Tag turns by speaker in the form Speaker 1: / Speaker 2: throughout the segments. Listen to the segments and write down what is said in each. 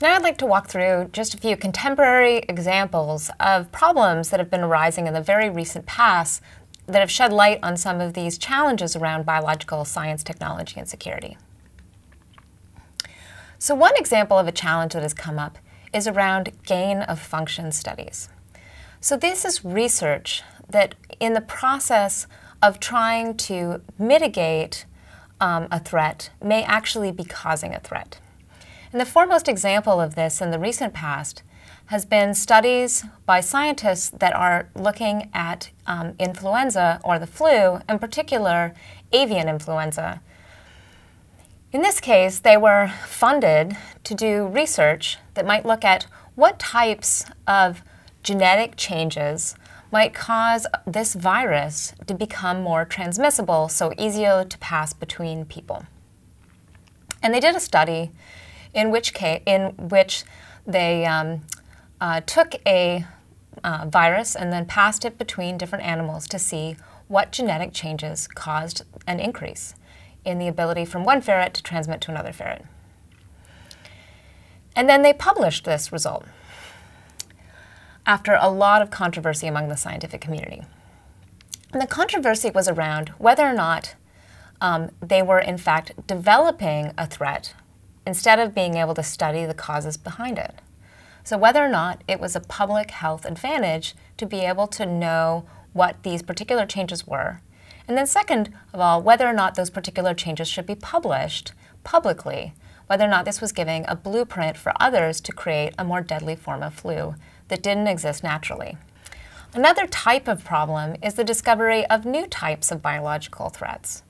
Speaker 1: Now I'd like to walk through just a few contemporary examples of problems that have been arising in the very recent past that have shed light on some of these challenges around biological science, technology, and security. So one example of a challenge that has come up is around gain-of-function studies. So this is research that in the process of trying to mitigate a threat may actually be causing a threat. And the foremost example of this in the recent past has been studies by scientists that are looking at influenza or the flu, in particular avian influenza. In this case, they were funded to do research that might look at what types of genetic changes might cause this virus to become more transmissible, so easier to pass between people. And they did a study in which they took a virus and then passed it between different animals to see what genetic changes caused an increase in the ability from one ferret to transmit to another ferret. And then they published this result after a lot of controversy among the scientific community. And the controversy was around whether or not they were in fact developing a threat instead of being able to study the causes behind it. So whether or not it was a public health advantage to be able to know what these particular changes were. And then second of all, whether or not those particular changes should be published publicly, whether or not this was giving a blueprint for others to create a more deadly form of flu that didn't exist naturally. Another type of problem is the discovery of new types of biological threats.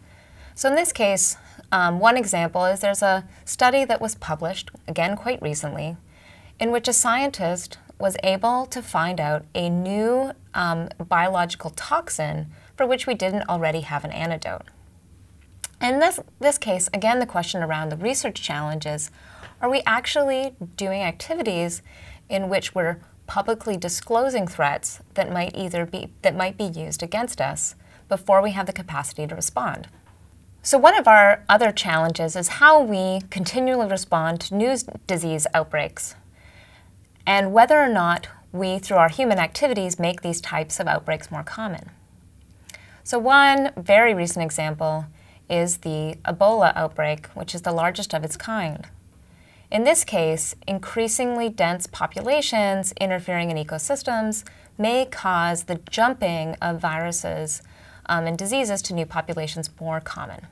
Speaker 1: So in this case, one example is there's a study that was published, again quite recently, in which a scientist was able to find out a new biological toxin for which we didn't already have an antidote. In this case, again, the question around the research challenge is, are we actually doing activities in which we're publicly disclosing threats that might be used against us before we have the capacity to respond? So one of our other challenges is how we continually respond to new disease outbreaks and whether or not we, through our human activities, make these types of outbreaks more common. So one very recent example is the Ebola outbreak, which is the largest of its kind. In this case, increasingly dense populations interfering in ecosystems may cause the jumping of viruses and diseases to new populations more common.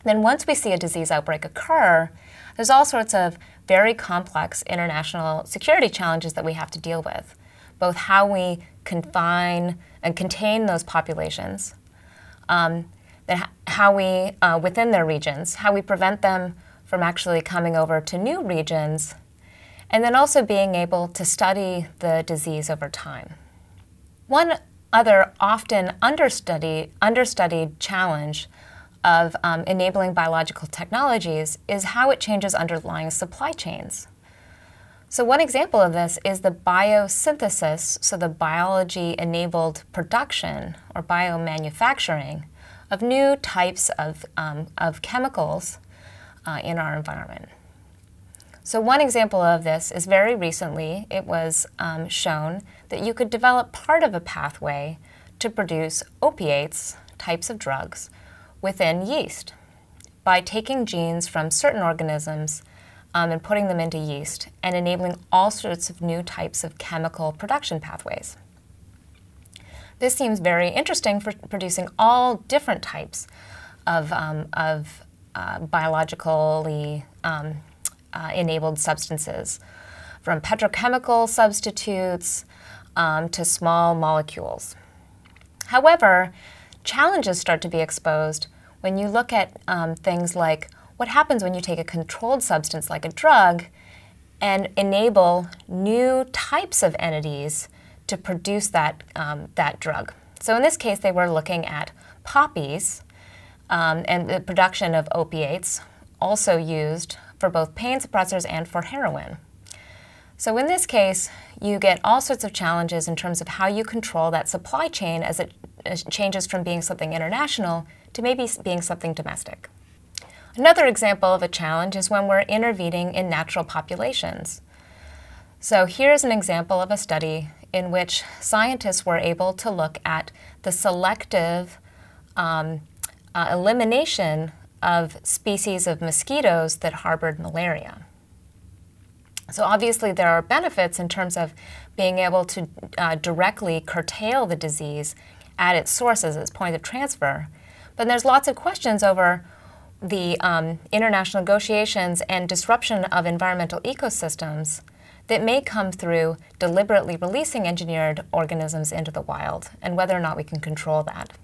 Speaker 1: Then once we see a disease outbreak occur, there's all sorts of very complex international security challenges that we have to deal with, both how we confine and contain those populations, how we, within their regions, how we prevent them from actually coming over to new regions, and then also being able to study the disease over time. One other often understudied challenge of enabling biological technologies is how it changes underlying supply chains. So one example of this is the biosynthesis, so the biology-enabled production or biomanufacturing of new types of chemicals in our environment. So one example of this is very recently it was shown that you could develop part of a pathway to produce opiates, types of drugs, within yeast by taking genes from certain organisms and putting them into yeast and enabling all sorts of new types of chemical production pathways. This seems very interesting for producing all different types of biologically enabled substances, from petrochemical substitutes to small molecules. However, challenges start to be exposed when you look at things like what happens when you take a controlled substance like a drug and enable new types of entities to produce that drug. So in this case, they were looking at poppies and the production of opiates, also used for both pain suppressors and for heroin. So in this case, you get all sorts of challenges in terms of how you control that supply chain as it changes from being something international to maybe being something domestic. Another example of a challenge is when we're intervening in natural populations. So here's an example of a study in which scientists were able to look at the selective elimination of species of mosquitoes that harbored malaria. So obviously there are benefits in terms of being able to directly curtail the disease at its sources, its point of transfer. But there's lots of questions over the international negotiations and disruption of environmental ecosystems that may come through deliberately releasing engineered organisms into the wild, and whether or not we can control that.